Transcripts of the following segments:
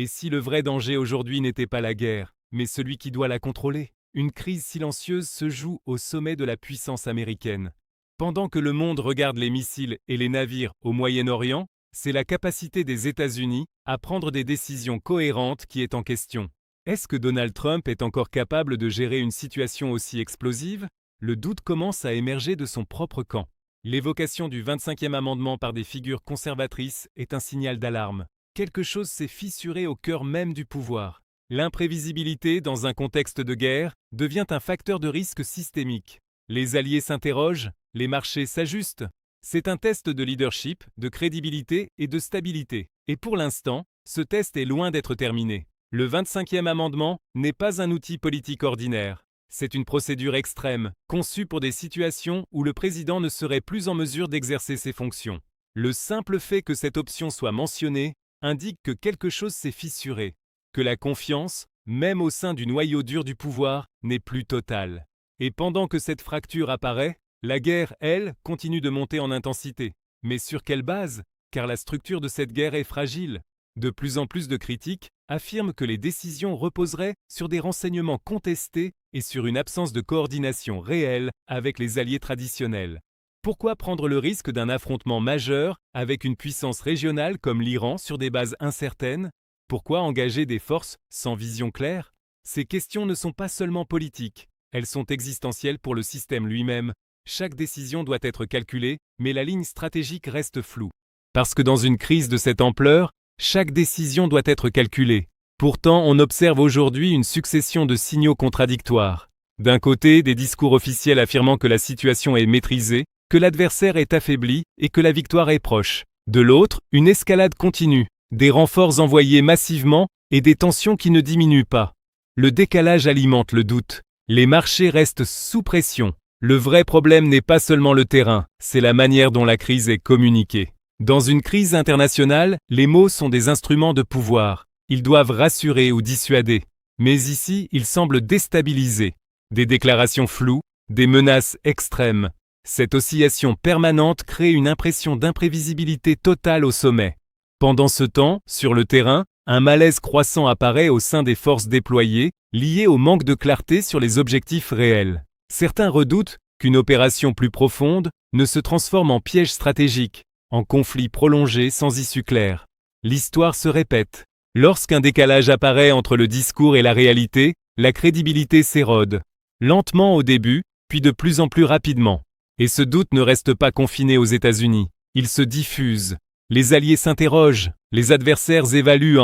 Et si le vrai danger aujourd'hui n'était pas la guerre, mais celui qui doit la contrôler? Une crise silencieuse se joue au sommet de la puissance américaine. Pendant que le monde regarde les missiles et les navires au Moyen-Orient, c'est la capacité des États-Unis à prendre des décisions cohérentes qui est en question. Est-ce que Donald Trump est encore capable de gérer une situation aussi explosive? Le doute commence à émerger de son propre camp. L'évocation du 25e amendement par des figures conservatrices est un signal d'alarme. Quelque chose s'est fissuré au cœur même du pouvoir. L'imprévisibilité dans un contexte de guerre devient un facteur de risque systémique. Les alliés s'interrogent, les marchés s'ajustent. C'est un test de leadership, de crédibilité et de stabilité. Et pour l'instant, ce test est loin d'être terminé. Le 25e amendement n'est pas un outil politique ordinaire. C'est une procédure extrême, conçue pour des situations où le président ne serait plus en mesure d'exercer ses fonctions. Le simple fait que cette option soit mentionnée indique que quelque chose s'est fissuré, que la confiance, même au sein du noyau dur du pouvoir, n'est plus totale. Et pendant que cette fracture apparaît, la guerre, elle, continue de monter en intensité. Mais sur quelle base? Car la structure de cette guerre est fragile. De plus en plus de critiques affirment que les décisions reposeraient sur des renseignements contestés et sur une absence de coordination réelle avec les alliés traditionnels. Pourquoi prendre le risque d'un affrontement majeur avec une puissance régionale comme l'Iran sur des bases incertaines? Pourquoi engager des forces sans vision claire? Ces questions ne sont pas seulement politiques, elles sont existentielles pour le système lui-même. Chaque décision doit être calculée, mais la ligne stratégique reste floue. Parce que dans une crise de cette ampleur, chaque décision doit être calculée. Pourtant, on observe aujourd'hui une succession de signaux contradictoires. D'un côté, des discours officiels affirmant que la situation est maîtrisée, que l'adversaire est affaibli et que la victoire est proche. De l'autre, une escalade continue, des renforts envoyés massivement et des tensions qui ne diminuent pas. Le décalage alimente le doute. Les marchés restent sous pression. Le vrai problème n'est pas seulement le terrain, c'est la manière dont la crise est communiquée. Dans une crise internationale, les mots sont des instruments de pouvoir. Ils doivent rassurer ou dissuader. Mais ici, ils semblent déstabiliser. Des déclarations floues, des menaces extrêmes. Cette oscillation permanente crée une impression d'imprévisibilité totale au sommet. Pendant ce temps, sur le terrain, un malaise croissant apparaît au sein des forces déployées, lié au manque de clarté sur les objectifs réels. Certains redoutent qu'une opération plus profonde ne se transforme en piège stratégique, en conflit prolongé sans issue claire. L'histoire se répète. Lorsqu'un décalage apparaît entre le discours et la réalité, la crédibilité s'érode. Lentement au début, puis de plus en plus rapidement. Et ce doute ne reste pas confiné aux États-Unis. Il se diffuse. Les alliés s'interrogent, les adversaires évaluent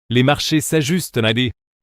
les marchés s'ajustent.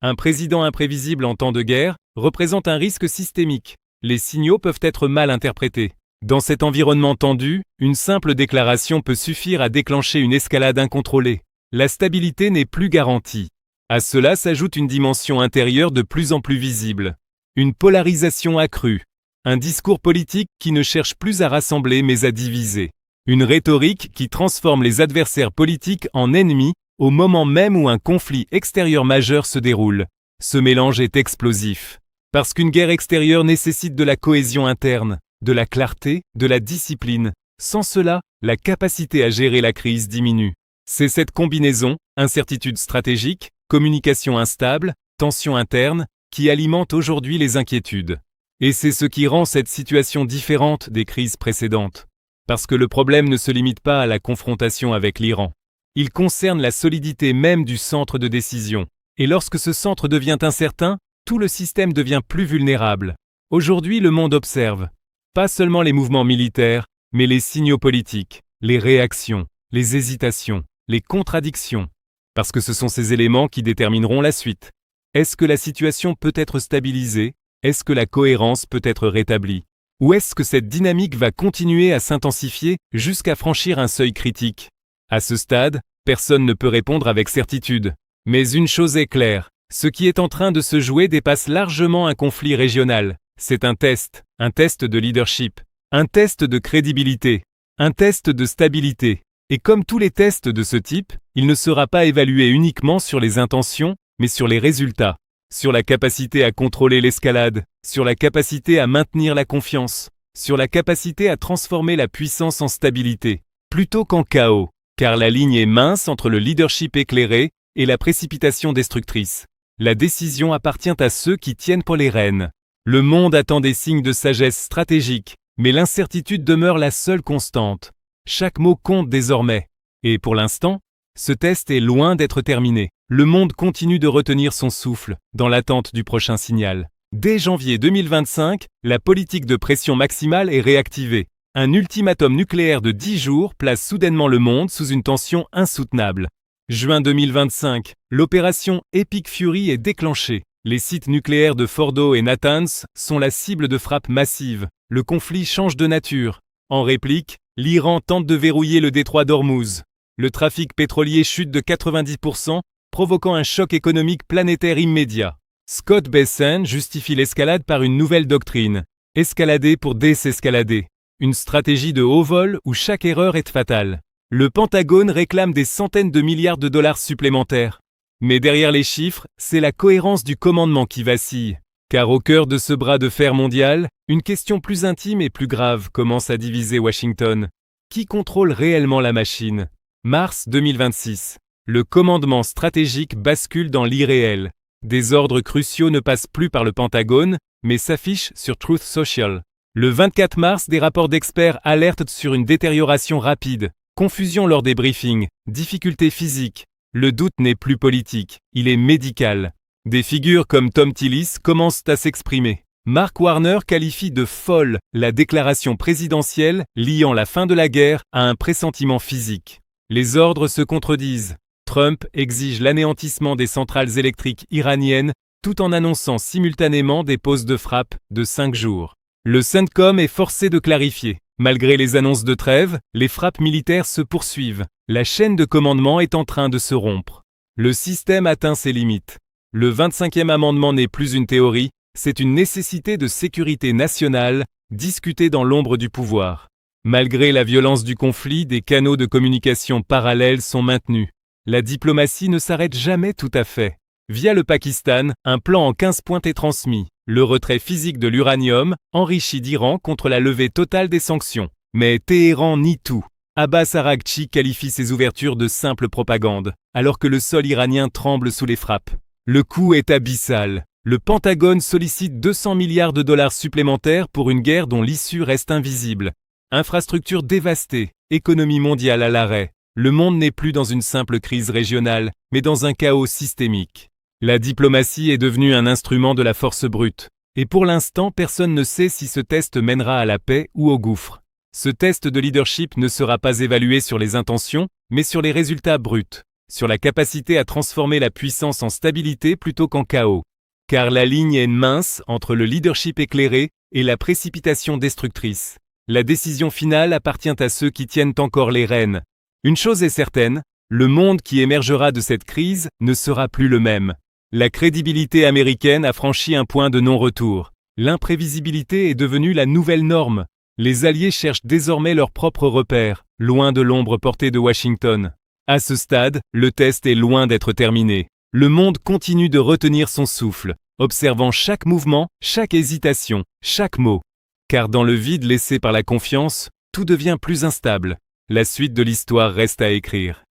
Un président imprévisible en temps de guerre représente un risque systémique. Les signaux peuvent être mal interprétés. Dans cet environnement tendu, une simple déclaration peut suffire à déclencher une escalade incontrôlée. La stabilité n'est plus garantie. À cela s'ajoute une dimension intérieure de plus en plus visible. Une polarisation accrue. Un discours politique qui ne cherche plus à rassembler mais à diviser. Une rhétorique qui transforme les adversaires politiques en ennemis au moment même où un conflit extérieur majeur se déroule. Ce mélange est explosif. Parce qu'une guerre extérieure nécessite de la cohésion interne, de la clarté, de la discipline. Sans cela, la capacité à gérer la crise diminue. C'est cette combinaison, incertitude stratégique, communication instable, tension interne, qui alimente aujourd'hui les inquiétudes. Et c'est ce qui rend cette situation différente des crises précédentes. Parce que le problème ne se limite pas à la confrontation avec l'Iran. Il concerne la solidité même du centre de décision. Et lorsque ce centre devient incertain, tout le système devient plus vulnérable. Aujourd'hui, le monde observe. Pas seulement les mouvements militaires, mais les signaux politiques, les réactions, les hésitations, les contradictions. Parce que ce sont ces éléments qui détermineront la suite. Est-ce que la situation peut être stabilisée? Est-ce que la cohérence peut être rétablie? Ou est-ce que cette dynamique va continuer à s'intensifier jusqu'à franchir un seuil critique? À ce stade, personne ne peut répondre avec certitude. Mais une chose est claire, ce qui est en train de se jouer dépasse largement un conflit régional. C'est un test de leadership, un test de crédibilité, un test de stabilité. Et comme tous les tests de ce type, il ne sera pas évalué uniquement sur les intentions, mais sur les résultats. Sur la capacité à contrôler l'escalade, sur la capacité à maintenir la confiance, sur la capacité à transformer la puissance en stabilité, plutôt qu'en chaos, car la ligne est mince entre le leadership éclairé et la précipitation destructrice. La décision appartient à ceux qui tiennent pour les rênes. Le monde attend des signes de sagesse stratégique, mais l'incertitude demeure la seule constante. Chaque mot compte désormais. Et pour l'instant, ce test est loin d'être terminé. Le monde continue de retenir son souffle, dans l'attente du prochain signal. Dès janvier 2025, la politique de pression maximale est réactivée. Un ultimatum nucléaire de 10 jours place soudainement le monde sous une tension insoutenable. Juin 2025, l'opération Epic Fury est déclenchée. Les sites nucléaires de Fordo et Natanz sont la cible de frappes massives. Le conflit change de nature. En réplique, l'Iran tente de verrouiller le détroit d'Ormuz. Le trafic pétrolier chute de 90%, provoquant un choc économique planétaire immédiat. Scott Bessent justifie l'escalade par une nouvelle doctrine. Escalader pour désescalader. Une stratégie de haut vol où chaque erreur est fatale. Le Pentagone réclame des centaines de milliards de dollars supplémentaires. Mais derrière les chiffres, c'est la cohérence du commandement qui vacille. Car au cœur de ce bras de fer mondial, une question plus intime et plus grave commence à diviser Washington. Qui contrôle réellement la machine ? Mars 2026. Le commandement stratégique bascule dans l'irréel. Des ordres cruciaux ne passent plus par le Pentagone, mais s'affichent sur Truth Social. Le 24 mars, des rapports d'experts alertent sur une détérioration rapide. Confusion lors des briefings, difficultés physiques. Le doute n'est plus politique, il est médical. Des figures comme Tom Tillis commencent à s'exprimer. Mark Warner qualifie de folle la déclaration présidentielle liant la fin de la guerre à un pressentiment physique. Les ordres se contredisent. Trump exige l'anéantissement des centrales électriques iraniennes tout en annonçant simultanément des pauses de frappe de 5 jours. Le CENTCOM est forcé de clarifier. Malgré les annonces de trêve, les frappes militaires se poursuivent. La chaîne de commandement est en train de se rompre. Le système atteint ses limites. Le 25e amendement n'est plus une théorie, c'est une nécessité de sécurité nationale, discutée dans l'ombre du pouvoir. Malgré la violence du conflit, des canaux de communication parallèles sont maintenus. La diplomatie ne s'arrête jamais tout à fait. Via le Pakistan, un plan en 15 points est transmis. Le retrait physique de l'uranium, enrichi d'Iran contre la levée totale des sanctions. Mais Téhéran nie tout. Abbas Araghchi qualifie ces ouvertures de simple propagande, alors que le sol iranien tremble sous les frappes. Le coût est abyssal. Le Pentagone sollicite 200 milliards de dollars supplémentaires pour une guerre dont l'issue reste invisible. Infrastructures dévastées, économie mondiale à l'arrêt. Le monde n'est plus dans une simple crise régionale, mais dans un chaos systémique. La diplomatie est devenue un instrument de la force brute. Et pour l'instant, personne ne sait si ce test mènera à la paix ou au gouffre. Ce test de leadership ne sera pas évalué sur les intentions, mais sur les résultats bruts, sur la capacité à transformer la puissance en stabilité plutôt qu'en chaos. Car la ligne est mince entre le leadership éclairé et la précipitation destructrice. La décision finale appartient à ceux qui tiennent encore les rênes. Une chose est certaine, le monde qui émergera de cette crise ne sera plus le même. La crédibilité américaine a franchi un point de non-retour. L'imprévisibilité est devenue la nouvelle norme. Les alliés cherchent désormais leurs propres repères, loin de l'ombre portée de Washington. À ce stade, le test est loin d'être terminé. Le monde continue de retenir son souffle, observant chaque mouvement, chaque hésitation, chaque mot. Car dans le vide laissé par la confiance, tout devient plus instable. La suite de l'histoire reste à écrire.